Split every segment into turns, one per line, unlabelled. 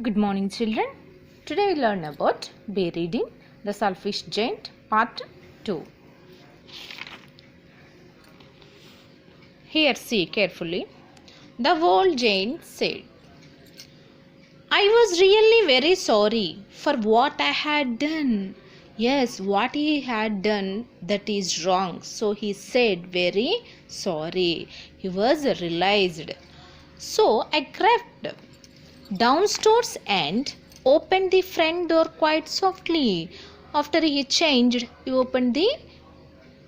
Good morning, children. Today we learn about Bay reading, The Selfish Giant, Part 2. Here, see carefully. The old giant said, I was really very sorry for what I had done. Yes, what he had done, that is wrong. So he said, very sorry. He was realized. So I crept downstairs and opened the front door quite softly. After he changed, he opened the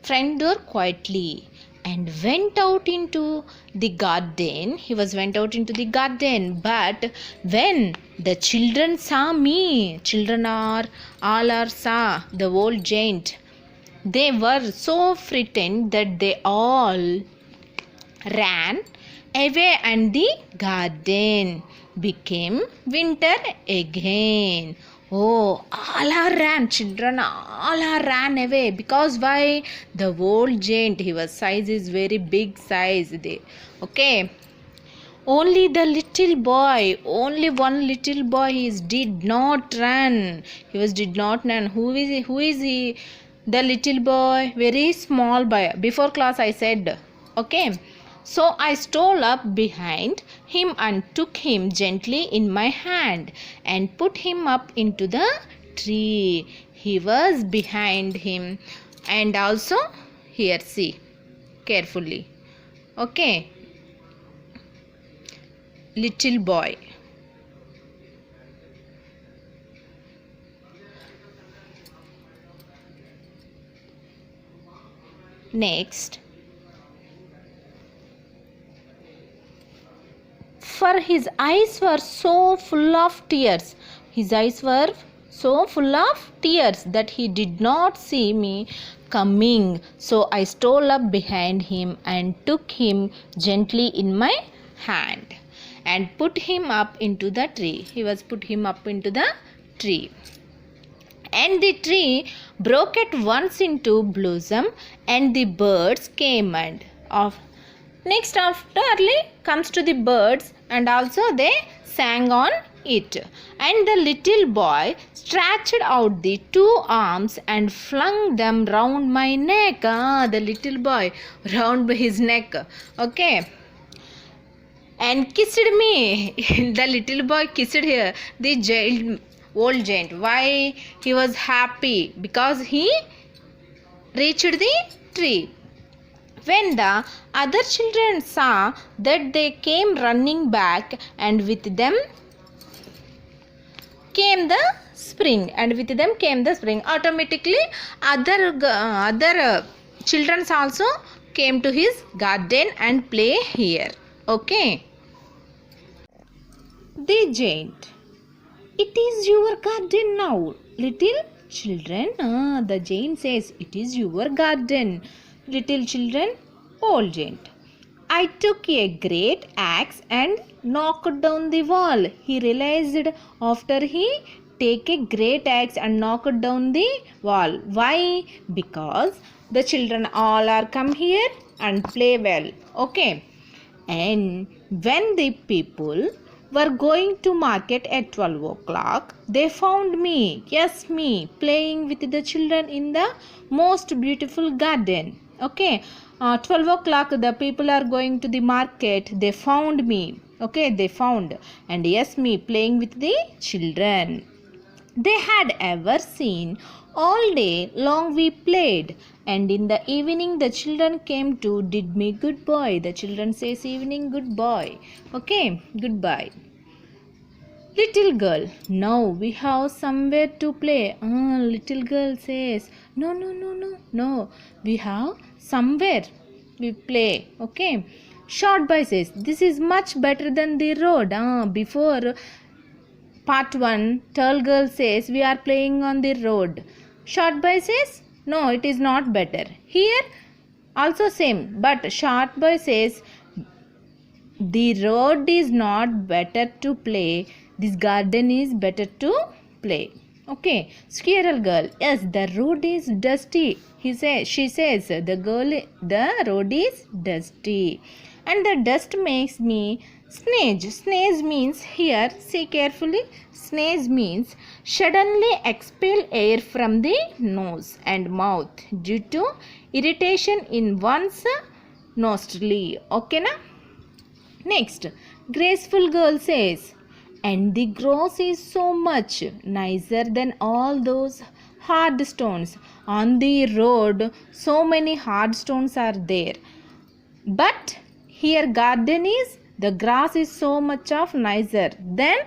front door quietly and went out into the garden. Went out into the garden. But when the children saw me, saw the old giant, they were so frightened that they all ran away and the garden became winter again. Oh, children all are ran away. Because why? The old giant, his size is very big size. Okay. Only the little boy, only one little boy did not run. Did not run. Who is he? The little boy, very small boy. Before class I said, okay. So I stole up behind him and took him gently in my hand and put him up into the tree. He was behind him. And also, here see carefully. Okay. Little boy. Next. For his eyes were so full of tears. His eyes were so full of tears that he did not see me coming. So I stole up behind him and took him gently in my hand and put him up into the tree. He was put him up into the tree. And the tree broke at once into blossom, and the birds came and off. Next afterly comes to the birds, and also they sang on it. And the little boy stretched out the two arms and flung them round my neck. The little boy round his neck. Okay. And kissed me. The little boy kissed here. The old giant. Why? He was happy because he reached the tree. When the other children saw that, they came running back, and with them came the spring. Automatically, other children also came to his garden and play here. Okay. The giant. It is your garden now, little children. The giant says, it is your garden. Little children, old giant. I took a great axe and knocked down the wall. He realized after he take a great axe and knocked down the wall. Why? Because the children all are come here and play well. Okay. And when the people were going to market at 12 o'clock, they found me, yes me, playing with the children in the most beautiful garden. Okay, 12 o'clock the people are going to the market. They found me. Okay, they found. And yes, me playing with the children. They had ever seen all day long we played. And in the evening the children came to did me goodbye. The children says evening goodbye. Okay, goodbye. Little girl, now we have somewhere to play. Little girl says, no. We have somewhere we play. Okay. Short boy says, this is much better than the road. Before part 1, tall girl says, we are playing on the road. Short boy says, no, it is not better. Here also same, but short boy says, the road is not better to play. This garden is better to play. Okay. Squirrel girl. Yes, the road is dusty. She says, the road is dusty. And the dust makes me Sneeze. Sneeze means, here see carefully, sneeze means suddenly expel air from the nose and mouth due to irritation in one's nostril. Okay na? Next, graceful girl says, and the grass is so much nicer than all those hard stones. On the road, so many hard stones are there. But here garden is, the grass is so much of nicer than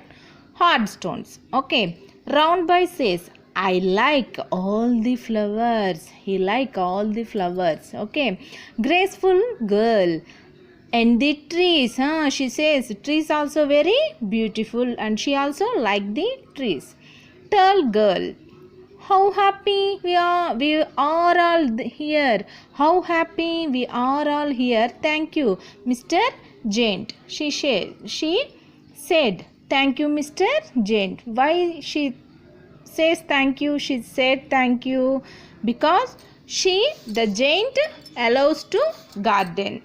hard stones. Okay. Round boy says, I like all the flowers. He like all the flowers. Okay. Graceful girl. And the trees, she says trees also very beautiful and she also like the trees. Tall girl, how happy we are all here. How happy we are all here. Thank you, Mr. Jent. She said, thank you, Mr. Jent. Why she says thank you? She said thank you because the Jent allows to garden.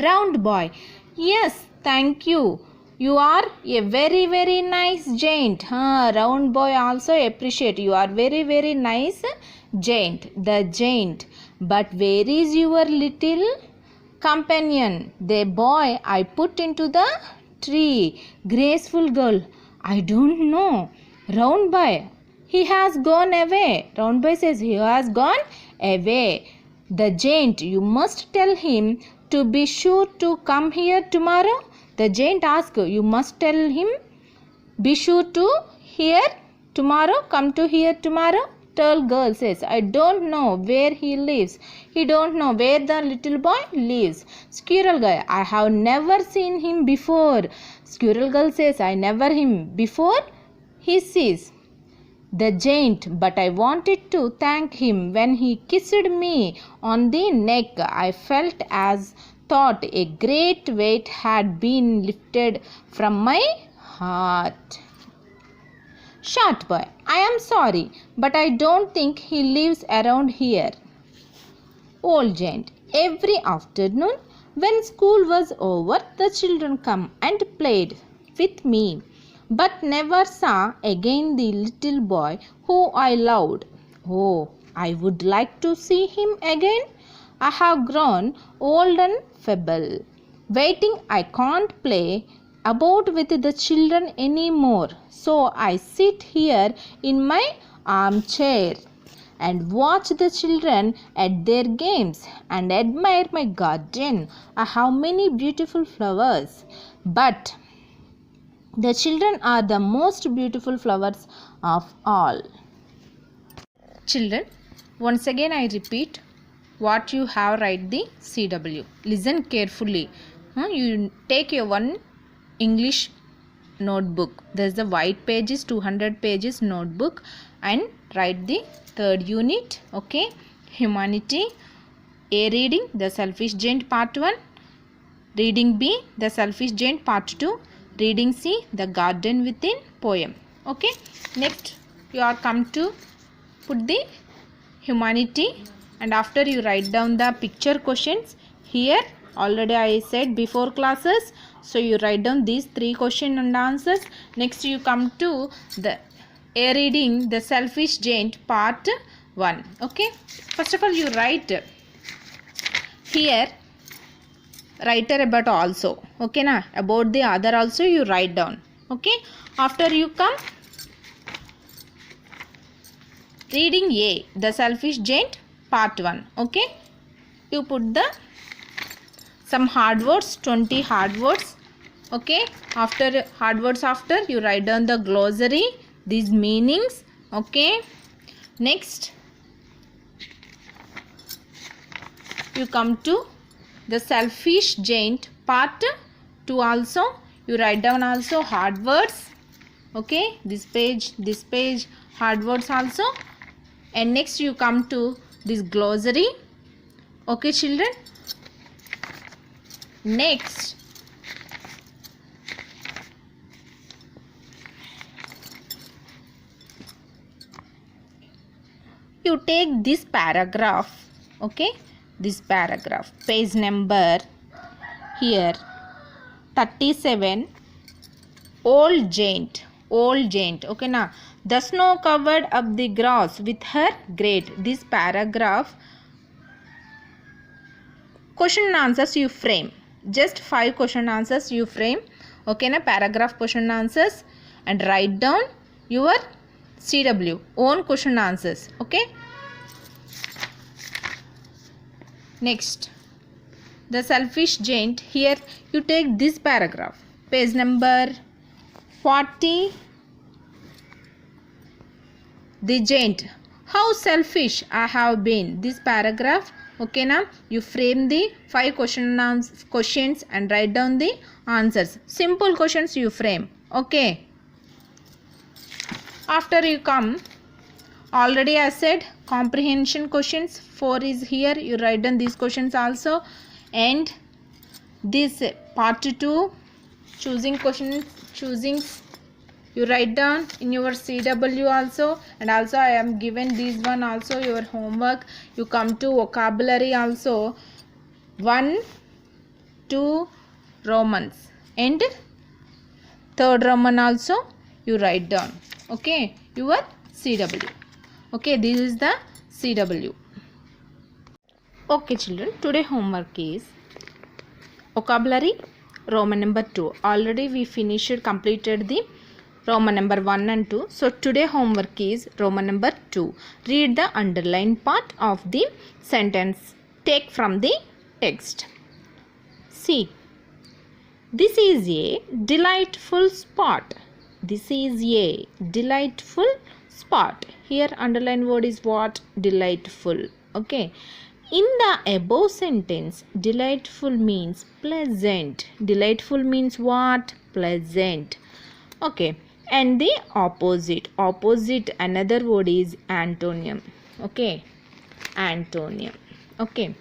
Round boy, yes, thank you. You are a very, very nice giant. Round boy also appreciate. You are very, very nice giant. The giant. But where is your little companion? The boy I put into the tree. Graceful girl, I don't know. Round boy, he has gone away. Round boy says he has gone away. The giant, you must tell him to be sure to come here tomorrow. The giant asked, you must tell him, be sure to here tomorrow, come to here tomorrow. Tall girl says, I don't know where he lives. He don't know where the little boy lives. Squirrel guy, I have never seen him before. Squirrel girl says, I never him before. He says, the giant, but I wanted to thank him when he kissed me on the neck. I felt as thought a great weight had been lifted from my heart. Short boy, I am sorry, but I don't think he lives around here. Old giant, every afternoon when school was over, the children come and played with me, but never saw again the little boy who I loved. Oh, I would like to see him again. I have grown old and feeble. Waiting, I can't play about with the children anymore. So I sit here in my armchair and watch the children at their games and admire my garden. I have many beautiful flowers, but the children are the most beautiful flowers of all. Children, once again I repeat what you have write the CW. Listen carefully. You take your one English notebook. There's the white pages, 200 pages notebook, and write the third unit. Okay. Humanity. A reading, the selfish giant part 1. Reading B, the selfish giant part 2. Reading C, the garden within poem. Okay. Next you are come to put the humanity, and after you write down the picture questions. Here already I said before classes, so you write down these 3 questions and answers. Next you come to the A reading, the selfish giant part 1. Okay. First of all you write here writer about also. Okay na, about the other also you write down. Okay. After you come reading A, the selfish giant part 1. Okay. You put the some hard words, 20 hard words. Okay. After hard words, after you write down the glossary, these meanings. Okay. Next you come to the selfish giant part 2 also. You write down also hard words. Okay. This page, hard words also. And next you come to this glossary. Okay children. Next you take this paragraph. Okay. This paragraph, page number here 37. Old giant. Okay na. The snow covered up the grass with her grate. This paragraph question and answers you frame. Just 5 question answers you frame. Okay na. Paragraph question answers and write down your CW own question answers. Okay. Next, the selfish giant. Here you take this paragraph, page number 40. The giant. How selfish I have been. This paragraph. Okay now, you frame the 5 questions and write down the answers. Simple questions you frame. Okay. After you come, already I said comprehension questions 4 is here. You write down these questions also, and this part 2 choosing you write down in your CW also, and also I am given this one also your homework. You come to vocabulary also, 1, 2 Romans and 3rd Roman also you write down. Okay, your CW. Okay, this is the CW. Okay children, today homework is vocabulary Roman number 2. Already we completed the Roman number 1 and 2. So today homework is Roman number 2. Read the underlined part of the sentence. Take from the text. See, this is a delightful spot. This is a delightful spot. Here underlined word is what? Delightful. Okay. In the above sentence, delightful means pleasant. Delightful means what? Pleasant. Okay. And the opposite. Opposite another word is antonym. Okay. Antonym. Okay.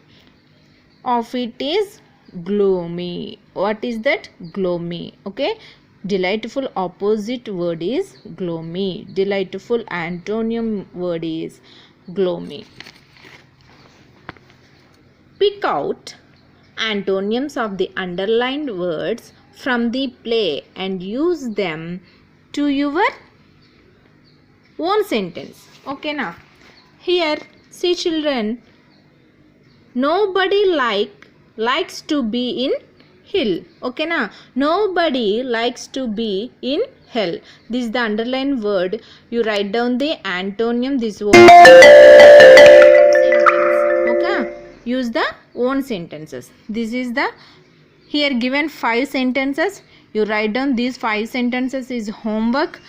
Of it is gloomy. What is that? Gloomy. Okay. Delightful opposite word is gloomy. Delightful antonym word is gloomy. Pick out antonyms of the underlined words from the play and use them to your own sentence. Okay now. Here see children, nobody likes to be in hill. Okay na. Nobody likes to be in hell. This is the underlined word. You write down the antonym. This word. Okay. Use the own sentences. This is the here given 5 sentences. You write down these 5 sentences is homework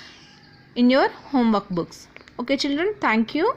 in your homework books. Okay children. Thank you.